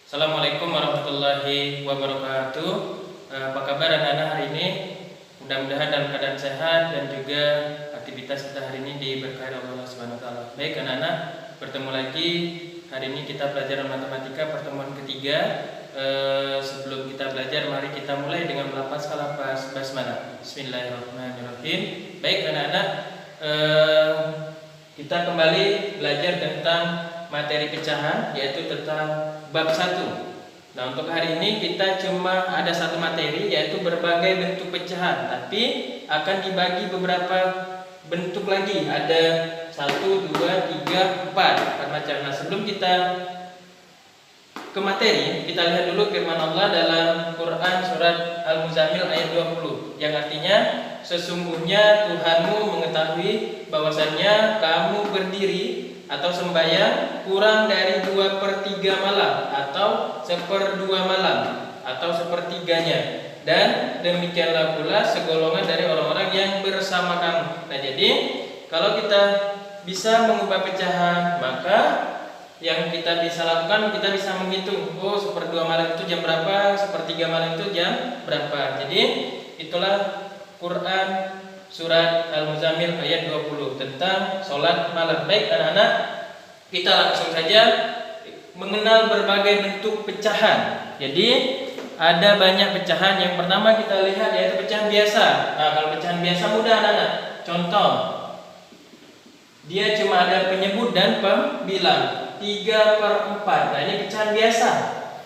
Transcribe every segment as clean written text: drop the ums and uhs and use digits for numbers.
Assalamualaikum warahmatullahi wabarakatuh. Apa kabar anak-anak hari ini? Mudah-mudahan dalam keadaan sehat dan juga aktivitas kita hari ini diberkahi oleh Allah Subhanahu wa taala. Baik anak-anak, bertemu lagi. Hari ini kita belajar matematika pertemuan ketiga. Sebelum kita belajar, mari kita mulai dengan melafazkan lafaz basmalah. Bismillahirrahmanirrahim. Baik anak-anak, kita kembali belajar tentang materi pecahan, yaitu tentang bab 1. Nah, untuk hari ini kita cuma ada satu materi, yaitu berbagai bentuk pecahan, tapi akan dibagi beberapa bentuk lagi. Ada 1, 2, 3, 4 macam. Nah, sebelum kita ke materi, kita lihat dulu firman Allah dalam Quran surat Al-Muzammil ayat 20, yang artinya sesungguhnya Tuhanmu mengetahui bahwasannya kamu berdiri atau sembahyang kurang dari 2/3 malam, atau 1/2 malam, atau 1/3-nya, dan demikianlah pula segolongan dari orang-orang yang bersama kamu. Nah, jadi kalau kita bisa mengubah pecahan, maka yang kita bisa lakukan, kita bisa menghitung, 1/2 malam itu jam berapa, 1/3 malam itu jam berapa. Jadi itulah Quran surat Al-Muzammil ayat 20 tentang sholat malam. Baik anak-anak, kita langsung saja mengenal berbagai bentuk pecahan. Jadi ada banyak pecahan. Yang pertama kita lihat yaitu pecahan biasa. Nah, kalau pecahan biasa mudah anak-anak. Contoh, dia cuma ada penyebut dan pembilang. 3/4. Nah, ini pecahan biasa.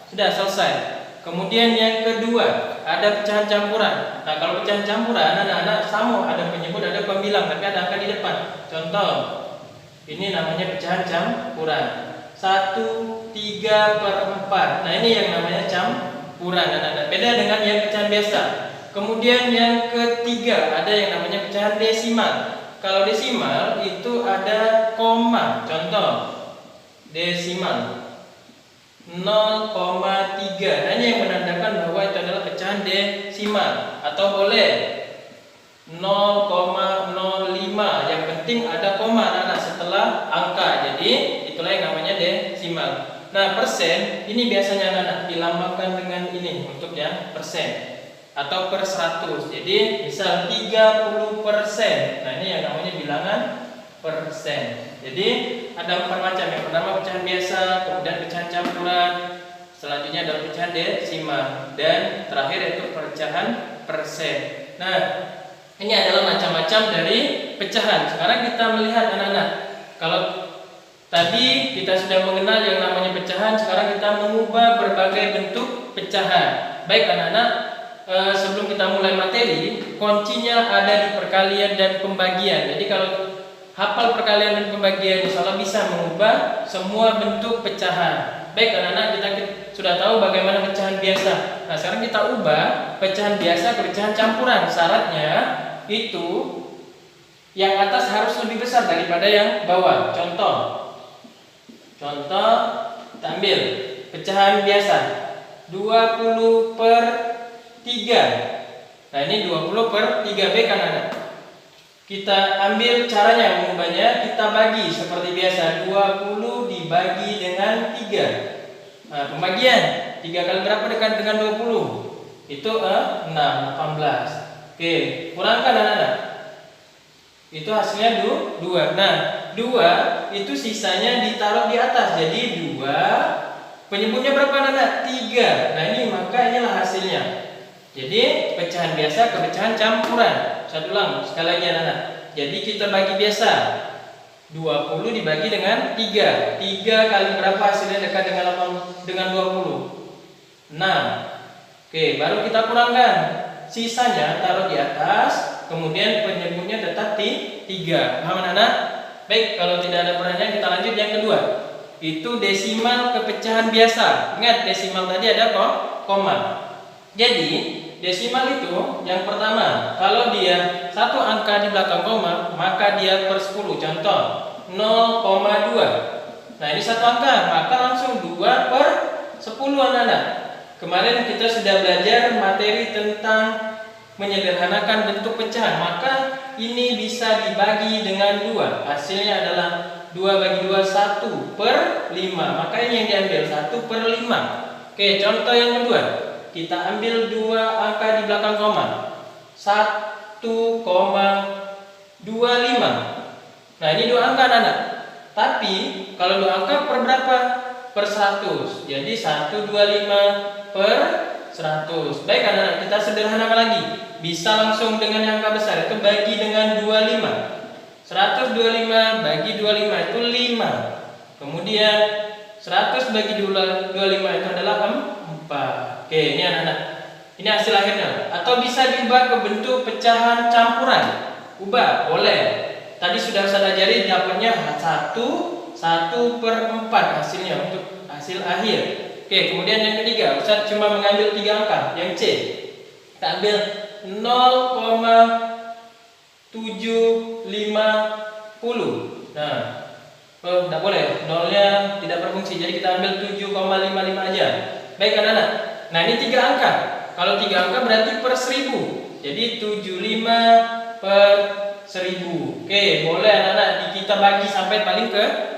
Sudah selesai. Kemudian yang kedua, ada pecahan campuran. Nah, kalau pecahan campuran anak-anak sama, ada penyebut, ada pembilang, tapi ada angka di depan. Contoh, ini namanya pecahan campuran. 1/3/4. Nah, ini yang namanya campuran anak-anak. Beda dengan yang pecahan biasa. Kemudian yang ketiga, ada yang namanya pecahan desimal. Kalau desimal itu ada koma. Contoh, desimal 0,3. Nah, ini yang menandakan bahwa itu adalah pecahan desimal. Atau boleh 0,05. Yang penting ada koma anak setelah angka. Jadi itulah yang namanya desimal. Nah, persen ini biasanya anak dilambangkan dengan ini untuk yang persen atau per 100. Jadi misal 30%. Nah, ini yang namanya bilangan persen. Jadi ada 4 macam. Yang pertama pecahan biasa, kemudian pecahan campuran, selanjutnya adalah pecahan desimal, dan terakhir yaitu pecahan persen. Nah, ini adalah macam-macam dari pecahan. Sekarang kita melihat anak-anak. Kalau tadi kita sudah mengenal yang namanya pecahan, sekarang kita mengubah berbagai bentuk pecahan. Baik anak-anak, sebelum kita mulai materi, kuncinya ada di perkalian dan pembagian. Jadi kalau hafal perkalian dan pembagian, insya Allah bisa mengubah semua bentuk pecahan. Baik anak-anak, kita sudah tahu bagaimana pecahan biasa. Nah, sekarang kita ubah pecahan biasa ke pecahan campuran. Syaratnya itu yang atas harus lebih besar daripada yang bawah. Contoh, kita ambil pecahan biasa 20/3. Nah, ini 20/3. Baik anak-anak, kita ambil caranya mengubahnya, kita bagi seperti biasa, 20 dibagi dengan 3. Nah, pembagian 3 kali berapa dekat dengan 20? Itu 6, 18. Oke, kurangkan anak-anak. Itu hasilnya 2. Nah, 2 itu sisanya ditaruh di atas. Jadi 2, penyebutnya berapa anak-anak? 3. Nah, ini maka inilah hasilnya. Jadi pecahan biasa ke pecahan campuran. Saya ulang sekali lagi anak-anak. Jadi kita bagi biasa, 20 dibagi dengan 3. 3 kali berapa hasilnya dekat dengan 20? 6. Oke, baru kita kurangkan. Sisanya taruh di atas, kemudian penyebutnya tetap di 3. Paham anak-anak? Baik, kalau tidak ada pertanyaan kita lanjut yang kedua. Itu desimal ke pecahan biasa. Ingat, desimal tadi ada koma. Jadi desimal itu yang pertama, kalau dia satu angka di belakang koma, maka dia per 10. Contoh 0,2. Nah, ini satu angka, maka langsung 2/10 anak-anak. Kemarin kita sudah belajar materi tentang menyederhanakan bentuk pecahan, maka ini bisa dibagi dengan 2. Hasilnya adalah 2 bagi 2 1 per 5. Maka ini yang diambil 1 per 5. Oke, contoh yang kedua. Kita ambil dua angka di belakang koma. 1,25. Nah, ini dua angka anak-anak. Tapi kalau dua angka per berapa? Per 100. Jadi 125 per 100. Baik anak-anak, kita sederhanakan lagi. Bisa langsung dengan yang angka besar, itu bagi dengan 25. 125 bagi 25 itu 5. Kemudian 100 bagi 25 itu adalah 4. Oke, ini anak-anak. Ini hasil akhirnya. Atau bisa diubah ke bentuk pecahan campuran. Ubah, boleh. Tadi sudah saya ajari dapatnya 1 per 4 hasilnya untuk hasil akhir. Oke, kemudian yang ketiga, Ustaz cuma mengambil 3 angka, yang C. Kita ambil 0,750. Nah, tidak boleh, nolnya tidak berfungsi. Jadi kita ambil 7,55 aja. Baik anak-anak. Nah, ini 3 angka. Kalau 3 angka berarti per 1000. Jadi 75 per 1000. Oke, boleh anak-anak kita bagi sampai paling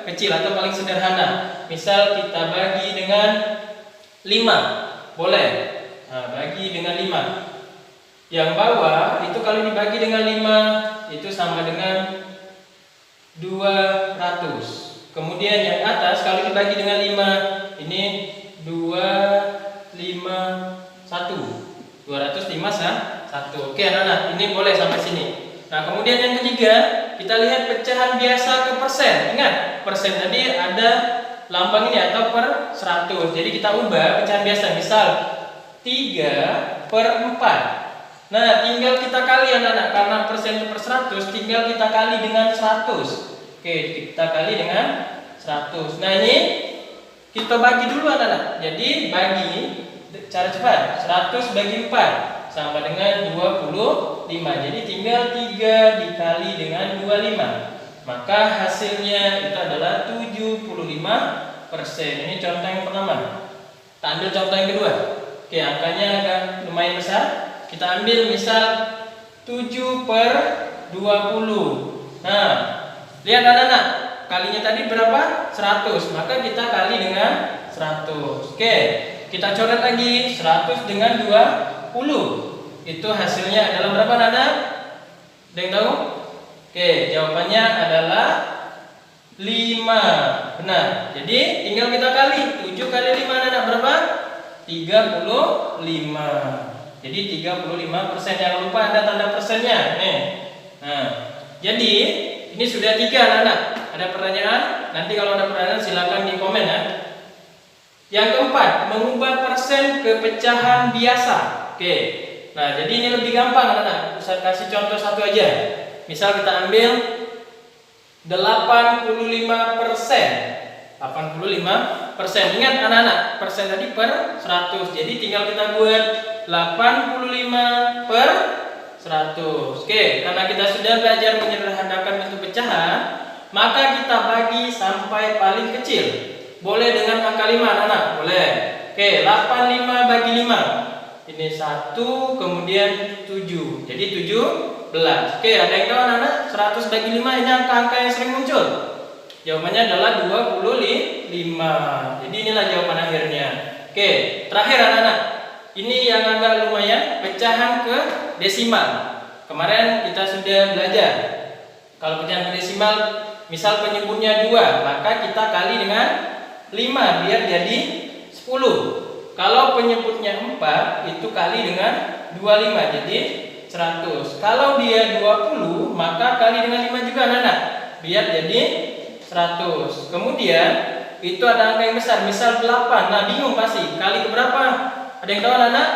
kecil atau paling sederhana. Misal kita bagi dengan 5. Boleh. Nah, bagi dengan 5. Yang bawah itu kalau dibagi dengan 5 itu sama dengan 200. Kemudian yang atas kalau dibagi dengan 5 ini 251. Oke anak-anak, ini boleh sampai sini. Nah, kemudian yang ketiga, kita lihat pecahan biasa ke persen. Ingat, persen tadi ada lambang ini atau per 100. Jadi kita ubah pecahan biasa. Misal 3 per 4. Nah, tinggal kita kali anak-anak, karena persen per 100, tinggal kita kali dengan 100. Oke, kita kali dengan 100. Nah, ini kita bagi dulu anak-anak. Jadi bagi cara cepat. 100 bagi 4 sama dengan 25. Jadi tinggal 3 dikali dengan 25. Maka hasilnya itu adalah 75%. Ini contoh yang pertama. Kita ambil contoh yang kedua. Oke, angkanya agak lumayan besar. Kita ambil misal 7 per 20. Nah, lihat anak-anak, kalinya tadi berapa? 100. Maka kita kali dengan 100. Oke, kita coret lagi 100 dengan 20. Itu hasilnya adalah berapa anak-anak? Ada yang tahu? Oke, jawabannya adalah 5. Benar. Jadi tinggal kita kali 7 kali 5 anak-anak berapa? 35. Jadi 35%. Jangan lupa ada tanda persennya. Nih. Nah, jadi ini sudah 3 anak-anak. Ada pertanyaan? Nanti kalau ada pertanyaan silakan di komen ya. Yang keempat, mengubah persen ke pecahan biasa. Oke. Nah, jadi ini lebih gampang anak-anak. Saya kasih contoh satu aja. Misal kita ambil 85%. 85%. Ingat anak-anak, persen tadi per 100. Jadi tinggal kita buat 85 per 100. Oke, karena kita sudah belajar menyederhanakan bentuk pecahan, maka kita bagi sampai paling kecil. Boleh dengan angka 5 anak-anak, boleh. Oke, 85 bagi 5. Ini 1, kemudian 7. Jadi 17. Oke, ada yang tahu anak-anak? 100 bagi 5 ini angka-angka yang sering muncul. Jawabannya adalah 25. Jadi inilah jawaban akhirnya. Oke, terakhir anak-anak. Ini yang agak lumayan, pecahan ke desimal. Kemarin kita sudah belajar. Kalau pecahan ke desimal, misal penyebutnya 2, maka kita kali dengan 5 biar jadi 10. Kalau penyebutnya 4, itu kali dengan 25 jadi 100. Kalau dia 20, maka kali dengan 5 juga anak-anak biar jadi 100. Kemudian itu ada angka yang besar, misal 8. Nah, bingung pasti kali ke berapa? Ada yang tahu anak-anak?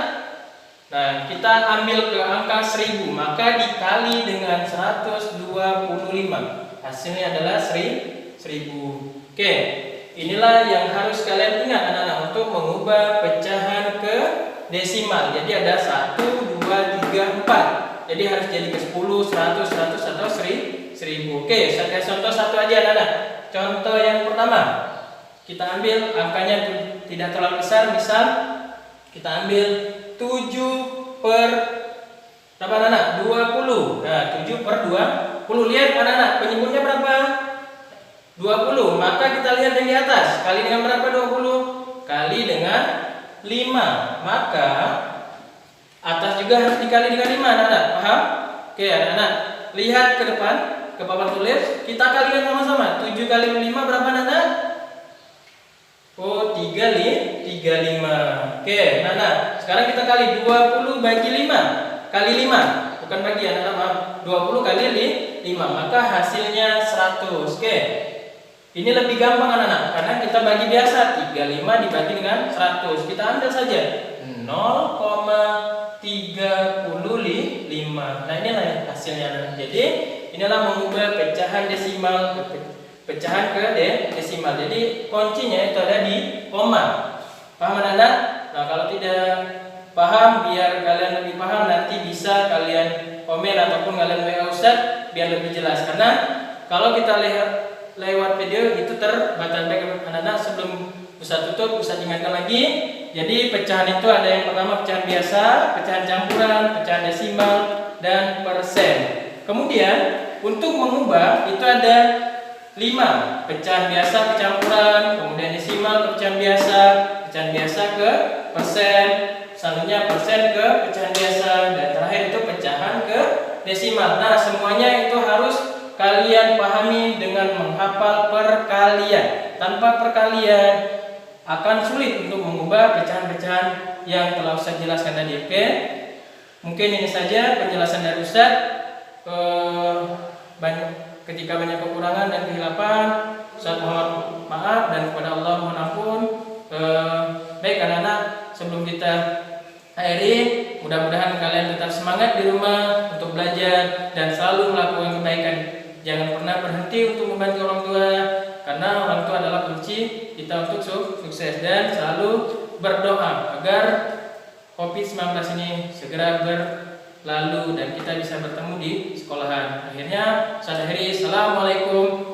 Nah, kita ambil ke angka 1000, maka dikali dengan 125. Hasilnya adalah 1000. Oke, inilah yang harus kalian ingat anak-anak untuk mengubah pecahan ke desimal. Jadi ada 1, 2, 3, 4. Jadi harus jadi ke 10, 100, 100 atau 1000. Oke, saya kasih contoh satu aja anak-anak. Contoh yang pertama, kita ambil angkanya tidak terlalu besar. Misal kita ambil 7 per berapa anak-anak? 20. Nah, 7 per 20. Lihat anak-anak, penyebutnya berapa? 20. Maka kita lihat yang di atas. Kali dengan berapa 20? Kali dengan 5. Maka atas juga harus dikali dengan 5, anak-anak. Paham? Oke, anak-anak. Lihat ke depan, ke papan tulis. Kita kalikan sama-sama. 7 kali 5 berapa, anak-anak? Oh, 35. Oke, anak-anak. Sekarang kita kali 20 bagi 5. Kali 5. Bukan bagi, anak-anak, maaf. 20 kali 5. Maka hasilnya 100. Oke. Ini lebih gampang, anak-anak, karena kita bagi biasa. 35 dibagi dengan 100. Kita ambil saja 0,35. Nah, inilah hasilnya, anak-anak. Jadi inilah mengubah pecahan desimal pecahan ke desimal. Jadi kuncinya itu ada di koma. Paham, anak-anak? Nah, kalau tidak paham, biar kalian lebih paham, nanti bisa kalian komen ataupun kalian WA Ustaz biar lebih jelas. Karena kalau kita lihat lewat video itu terbatas-batas, anak-anak. Sebelum Ustaz tutup, Ustaz ingatkan lagi. Jadi pecahan itu ada yang pertama pecahan biasa, pecahan campuran, pecahan desimal, dan persen. Kemudian untuk mengubah itu ada 5. Pecahan biasa ke campuran, kemudian desimal ke pecahan biasa ke persen, selanjutnya persen ke pecahan biasa, dan terakhir itu pecahan ke desimal. Nah, semuanya itu harus kalian pahami dengan menghafal perkalian. Tanpa perkalian akan sulit untuk mengubah pecahan-pecahan yang telah Ustaz jelaskan tadi. Oke? Mungkin ini saja penjelasan dari Ustaz. Ketika banyak kekurangan dan kehilapan, Ustaz mohon maaf, dan kepada Allah mohon ampun. Baik, anak-anak, sebelum kita akhiri, mudah-mudahan kalian tetap semangat di rumah untuk belajar dan selalu melakukan kebaikan. Jangan pernah berhenti untuk membantu orang tua, karena orang tua adalah kunci kita untuk sukses. Dan selalu berdoa agar COVID-19 ini segera berlalu dan kita bisa bertemu di sekolahan. Akhirnya saya akhiri. Assalamualaikum